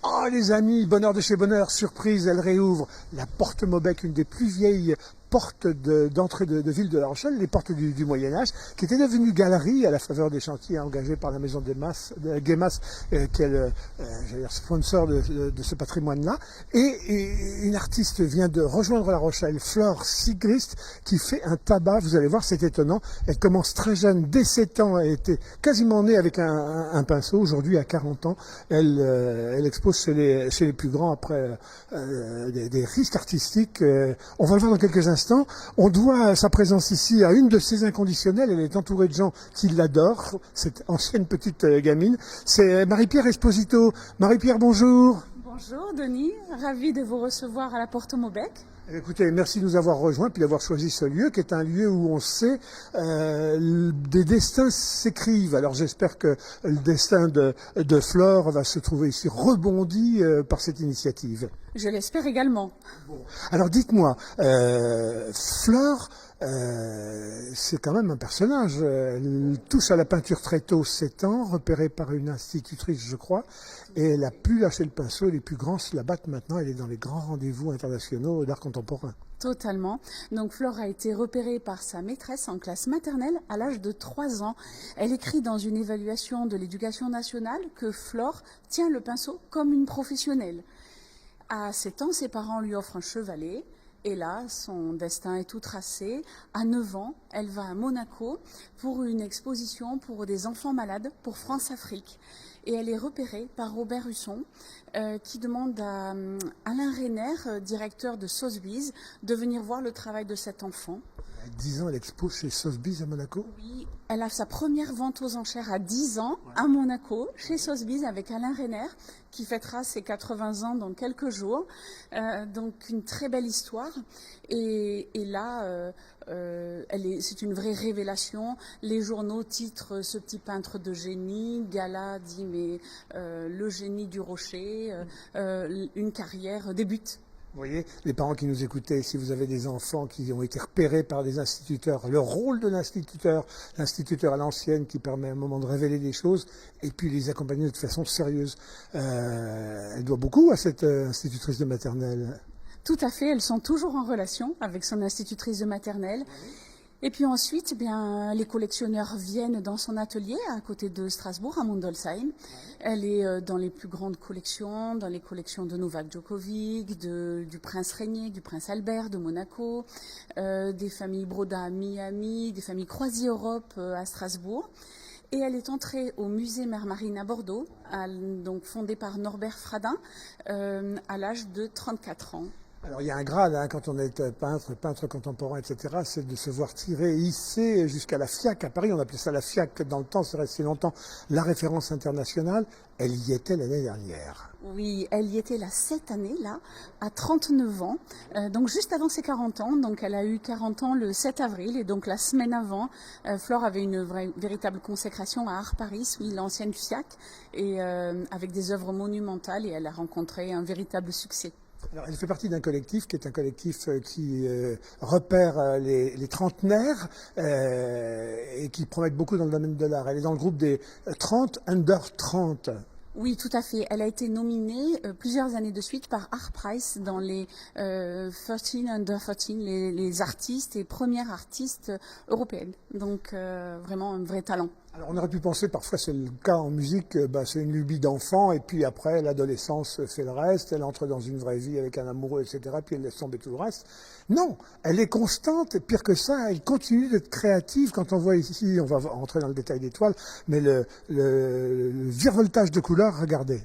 Oh les amis, bonheur de chez bonheur, surprise, elle réouvre la porte Maubec, une des plus vieilles portes d'entrée de ville de La Rochelle, les portes du Moyen-Âge, qui était devenue galerie à la faveur des chantiers engagés par la maison de Guémas, qui est le sponsor de ce patrimoine-là. Et une artiste vient de rejoindre La Rochelle, Flore Sigrist, qui fait un tabac, vous allez voir, c'est étonnant. Elle commence très jeune, dès 7 ans, elle était quasiment née avec un pinceau. Aujourd'hui, à 40 ans, elle expose chez les plus grands après des risques artistiques. On va le voir dans quelques instants. On doit sa présence ici à une de ses inconditionnelles. Elle est entourée de gens qui l'adorent, cette ancienne petite gamine. C'est Marie-Pierre Esposito. Marie-Pierre, bonjour. Bonjour Denis, ravi de vous recevoir à la Porte Maubec. Écoutez, merci de nous avoir rejoints puis d'avoir choisi ce lieu qui est un lieu où on sait des destins s'écrivent. Alors j'espère que le destin de Flore va se trouver ici rebondi par cette initiative. Je l'espère également. Bon. Alors dites-moi, Flore, c'est quand même un personnage. Elle touche à la peinture très tôt, 7 ans, repérée par une institutrice, je crois, et elle a pu lâcher le pinceau. Les plus grands se la battent maintenant. Elle est dans les grands rendez-vous internationaux d'art contemporain. Totalement. Donc Flore a été repérée par sa maîtresse en classe maternelle à l'âge de 3 ans. Elle écrit dans une évaluation de l'éducation nationale que Flore tient le pinceau comme une professionnelle. À 7 ans, ses parents lui offrent un chevalet. Et là, son destin est tout tracé. À 9 ans, elle va à Monaco pour une exposition pour des enfants malades pour France-Afrique. Et elle est repérée par Robert Husson, qui demande à Alain Reiner, directeur de Sotheby's, de venir voir le travail de cet enfant. À 10 ans, elle expose chez Sotheby's à Monaco. Oui, elle a sa première vente aux enchères à 10 ans à Monaco, chez Sotheby's, avec Alain Reiner, qui fêtera ses 80 ans dans quelques jours. Donc une très belle histoire. Et là, c'est une vraie révélation. Les journaux titrent ce petit peintre de génie. Gala dit mais le génie du rocher, une carrière débute. Vous voyez, les parents qui nous écoutaient, si vous avez des enfants qui ont été repérés par des instituteurs, le rôle de l'instituteur à l'ancienne qui permet à un moment de révéler des choses et puis les accompagner de façon sérieuse. Elle doit beaucoup à cette institutrice de maternelle. Tout à fait, elles sont toujours en relation avec son institutrice de maternelle. Et puis ensuite, les collectionneurs viennent dans son atelier à côté de Strasbourg, à Mundolsheim. Elle est dans les plus grandes collections, dans les collections de Novak Djokovic, du prince Régnier, du prince Albert de Monaco, des familles Broda à Miami, des familles Croisière-Europe à Strasbourg. Et elle est entrée au musée Mère Marine à Bordeaux, donc fondé par Norbert Fradin, à l'âge de 34 ans. Alors il y a un grade quand on est peintre contemporain, etc., c'est de se voir tirer, hisser jusqu'à la FIAC. À Paris, on appelait ça la FIAC dans le temps, c'est resté longtemps la référence internationale. Elle y était l'année dernière. Oui, elle y était là cette année-là, à 39 ans, donc juste avant ses 40 ans. Donc elle a eu 40 ans le 7 avril et donc la semaine avant, Flore avait une véritable consécration à Art Paris, oui, l'ancienne FIAC, et avec des œuvres monumentales, et elle a rencontré un véritable succès. Alors, elle fait partie d'un collectif qui est un collectif qui repère les trentenaires et qui promettent beaucoup dans le domaine de l'art. Elle est dans le groupe des 30 under 30. Oui, tout à fait. Elle a été nominée plusieurs années de suite par Art Prize dans les 13 under 13, les artistes et premières artistes européennes. Donc vraiment un vrai talent. Alors on aurait pu penser, parfois c'est le cas en musique, c'est une lubie d'enfant et puis après l'adolescence fait le reste, elle entre dans une vraie vie avec un amoureux, etc. Puis elle laisse tomber tout le reste. Non, elle est constante et pire que ça, elle continue d'être créative. Quand on voit ici, on va rentrer dans le détail des toiles, mais le virevoltage de couleurs, regardez.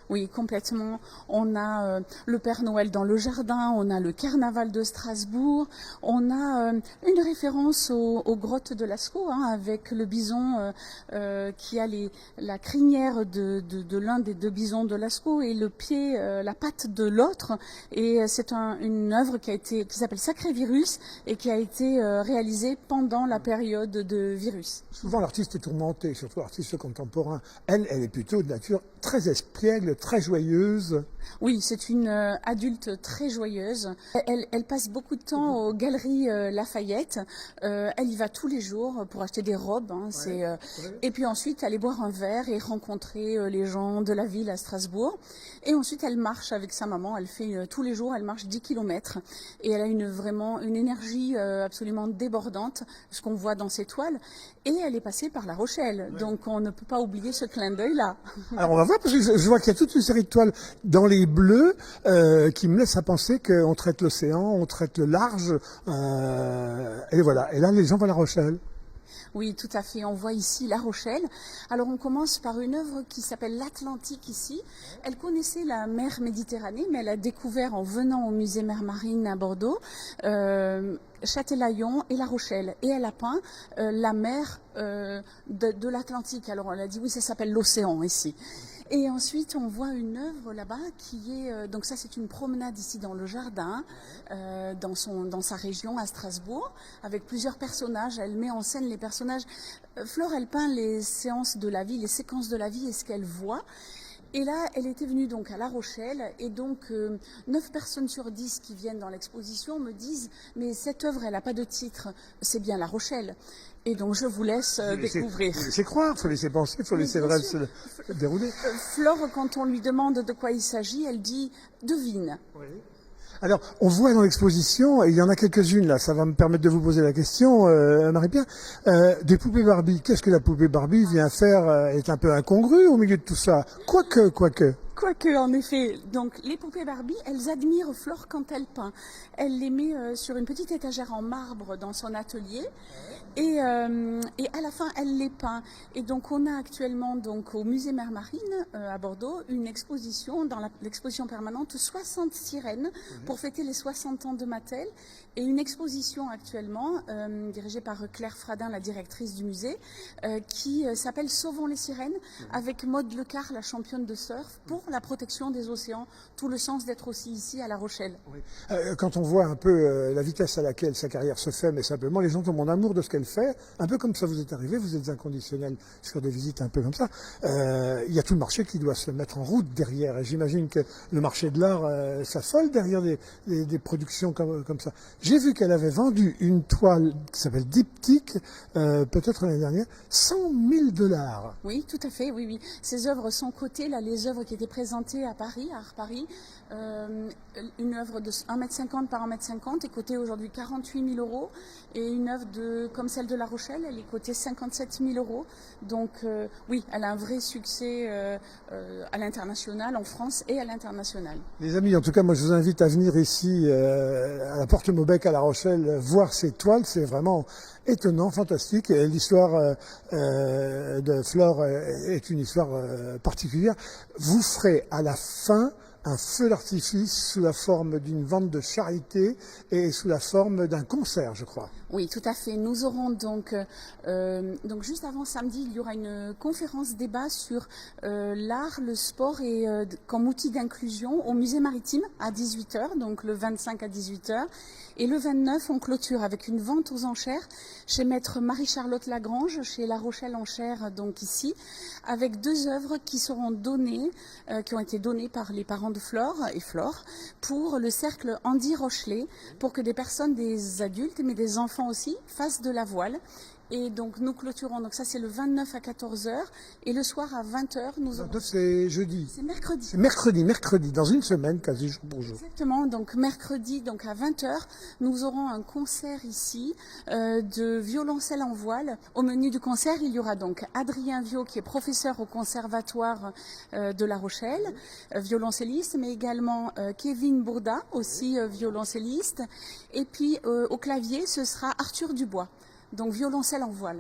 Oui, complètement. On a le Père Noël dans le jardin, on a le carnaval de Strasbourg, on a une référence aux grottes de Lascaux, avec le bison qui a la crinière de l'un des deux bisons de Lascaux et le pied, la patte de l'autre. Et c'est une œuvre qui s'appelle Sacré Virus et qui a été réalisée pendant la période de virus. Souvent l'artiste est tourmenté, surtout l'artiste contemporain. Elle est plutôt de nature très espiègle, très joyeuse. Oui, c'est une adulte très joyeuse. Elle passe beaucoup de temps aux galeries Lafayette. Elle y va tous les jours pour acheter des robes. Hein, Et puis ensuite, aller boire un verre et rencontrer les gens de la ville à Strasbourg. Et ensuite, elle marche avec sa maman. Elle fait tous les jours, elle marche 10 kilomètres. Et elle a vraiment une énergie absolument débordante, ce qu'on voit dans ses toiles. Et elle est passée par La Rochelle. Donc on ne peut pas oublier ce clin d'œil-là. Alors on va voir, parce que je vois qu'il y a toute une série de toiles dans les bleus qui me laissent à penser qu'on traite l'océan, on traite le large. Et voilà. Et là, les gens voient La Rochelle. Oui, tout à fait. On voit ici La Rochelle. Alors on commence par une œuvre qui s'appelle l'Atlantique ici. Elle connaissait la mer Méditerranée, mais elle a découvert en venant au musée Mer Marine à Bordeaux Châtelaillon et La Rochelle. Et elle a peint la mer de l'Atlantique. Alors elle a dit oui, ça s'appelle l'océan ici. Et ensuite, on voit une œuvre là-bas qui est... donc ça, c'est une promenade ici dans le jardin, dans sa région à Strasbourg, avec plusieurs personnages. Elle met en scène les personnages. Flore, elle peint les séances de la vie, les séquences de la vie et ce qu'elle voit. Et là, elle était venue donc à La Rochelle, et donc 9 personnes sur 10 qui viennent dans l'exposition me disent « Mais cette œuvre, elle n'a pas de titre, c'est bien La Rochelle ». Et donc, je vous laisse découvrir. Il faut laisser croire, il faut laisser penser, il faut laisser le rêve se dérouler. Flore, quand on lui demande de quoi il s'agit, elle dit « Devine ». Oui. Alors, on voit dans l'exposition, et il y en a quelques-unes là, ça va me permettre de vous poser la question, Marie-Pierre, des poupées Barbie. Qu'est-ce que la poupée Barbie vient faire est un peu incongrue au milieu de tout ça. Quoique. Quoique, en effet, donc les poupées Barbie, elles admirent Flore quand elle peint. Elle les met sur une petite étagère en marbre dans son atelier. Et à la fin, elle les peint. Et donc, on a actuellement donc au musée Mer Marine à Bordeaux une exposition, dans l'exposition permanente, 60 sirènes pour fêter les 60 ans de Mattel. Et une exposition actuellement, dirigée par Claire Fradin, la directrice du musée, qui s'appelle Sauvons les sirènes, avec Maude Lecar, la championne de surf, pour la protection des océans. Tout le sens d'être aussi ici à La Rochelle. Oui. Quand on voit un peu la vitesse à laquelle sa carrière se fait, mais simplement les gens tombent en amour de ce qu'elle fait, un peu comme ça vous êtes arrivé, vous êtes inconditionnel sur des visites un peu comme ça. Il y a tout le marché qui doit se mettre en route derrière. Et j'imagine que le marché de l'art s'affole derrière des productions comme ça. J'ai vu qu'elle avait vendu une toile qui s'appelle Diptyque, peut-être l'année dernière, $100 000. Oui, tout à fait, oui. Ces œuvres sont cotées, là, les œuvres qui étaient présentées à Paris, à Art Paris. Une œuvre de 1,50 m par 1,50 m est cotée aujourd'hui 48 000 €. Et une œuvre comme celle de La Rochelle, elle est cotée 57 000 €. Donc oui, elle a un vrai succès à l'international, en France et à l'international. Les amis, en tout cas, moi je vous invite à venir ici à la Porte Maubec à La Rochelle voir ces toiles. C'est vraiment étonnant, fantastique. Et l'histoire de Flore est une histoire particulière. Vous ferez à la fin un feu d'artifice sous la forme d'une vente de charité et sous la forme d'un concert, je crois. Oui, tout à fait. Nous aurons donc juste avant samedi, il y aura une conférence débat sur l'art, le sport et comme outil d'inclusion au musée maritime à 18 h, donc le 25 à 18 h. Et le 29, on clôture avec une vente aux enchères chez maître Marie-Charlotte Lagrange, chez La Rochelle Enchères, donc ici, avec 2 œuvres qui seront données, qui ont été données par les parents de Flore pour le cercle Andy Rochelet, pour que des personnes, des adultes, mais des enfants aussi, fassent de la voile. Et donc nous clôturons, donc ça c'est le 29 à 14 h, et le soir à 20 h, nous aurons... 29 c'est jeudi. C'est mercredi. C'est mercredi, dans une semaine, quasi jour pour jour. Exactement, donc mercredi, donc à 20 h, nous aurons un concert ici de violoncelle en voile. Au menu du concert, il y aura donc Adrien Viau, qui est professeur au conservatoire de La Rochelle, violoncelliste, mais également Kevin Bourda, aussi violoncelliste. Et puis au clavier, ce sera Arthur Dubois. Donc violoncelle en voile.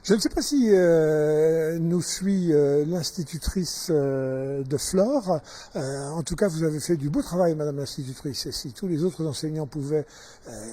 Je ne sais pas si nous suit l'institutrice de Flore. En tout cas, vous avez fait du beau travail, Madame l'institutrice. Et si tous les autres enseignants pouvaient,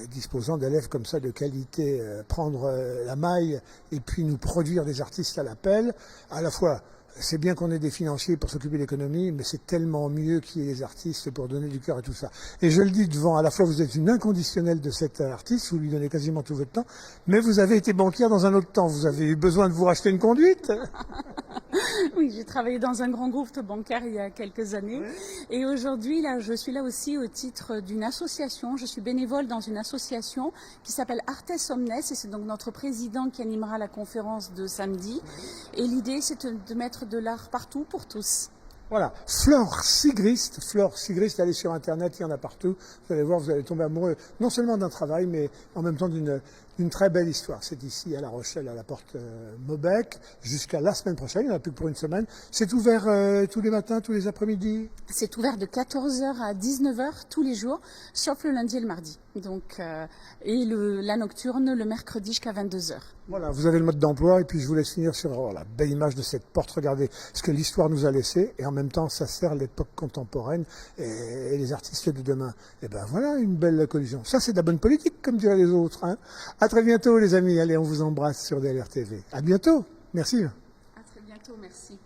disposant d'élèves comme ça de qualité, prendre la maille et puis nous produire des artistes à l'appel, à la fois... C'est bien qu'on ait des financiers pour s'occuper de l'économie, mais c'est tellement mieux qu'il y ait des artistes pour donner du cœur et tout ça. Et je le dis devant, à la fois vous êtes une inconditionnelle de cet artiste, vous lui donnez quasiment tout votre temps, mais vous avez été banquière dans un autre temps, vous avez eu besoin de vous racheter une conduite. Oui, j'ai travaillé dans un grand groupe bancaire il y a quelques années. Ouais. Et aujourd'hui, là, je suis là aussi au titre d'une association. Je suis bénévole dans une association qui s'appelle Artes Omnes. Et c'est donc notre président qui animera la conférence de samedi. Et l'idée, c'est de mettre de l'art partout pour tous. Voilà, Flore Sigrist, allez sur Internet, il y en a partout. Vous allez voir, vous allez tomber amoureux non seulement d'un travail, mais en même temps d'une très belle histoire. C'est ici à La Rochelle, à la porte Maubec, jusqu'à la semaine prochaine. Il n'y en a plus que pour une semaine. C'est ouvert tous les matins, tous les après-midi. C'est ouvert de 14h à 19h tous les jours, sauf le lundi et le mardi. Donc, et la nocturne le mercredi jusqu'à 22h. Voilà, vous avez le mode d'emploi et puis je vous laisse finir sur la belle image de cette porte. Regardez ce que l'histoire nous a laissé et en même temps ça sert l'époque contemporaine et les artistes de demain. Et ben voilà une belle collision. Ça c'est de la bonne politique comme diraient les autres. Hein. À très bientôt les amis. Allez, on vous embrasse sur DLR TV. À bientôt. Merci. À très bientôt, merci.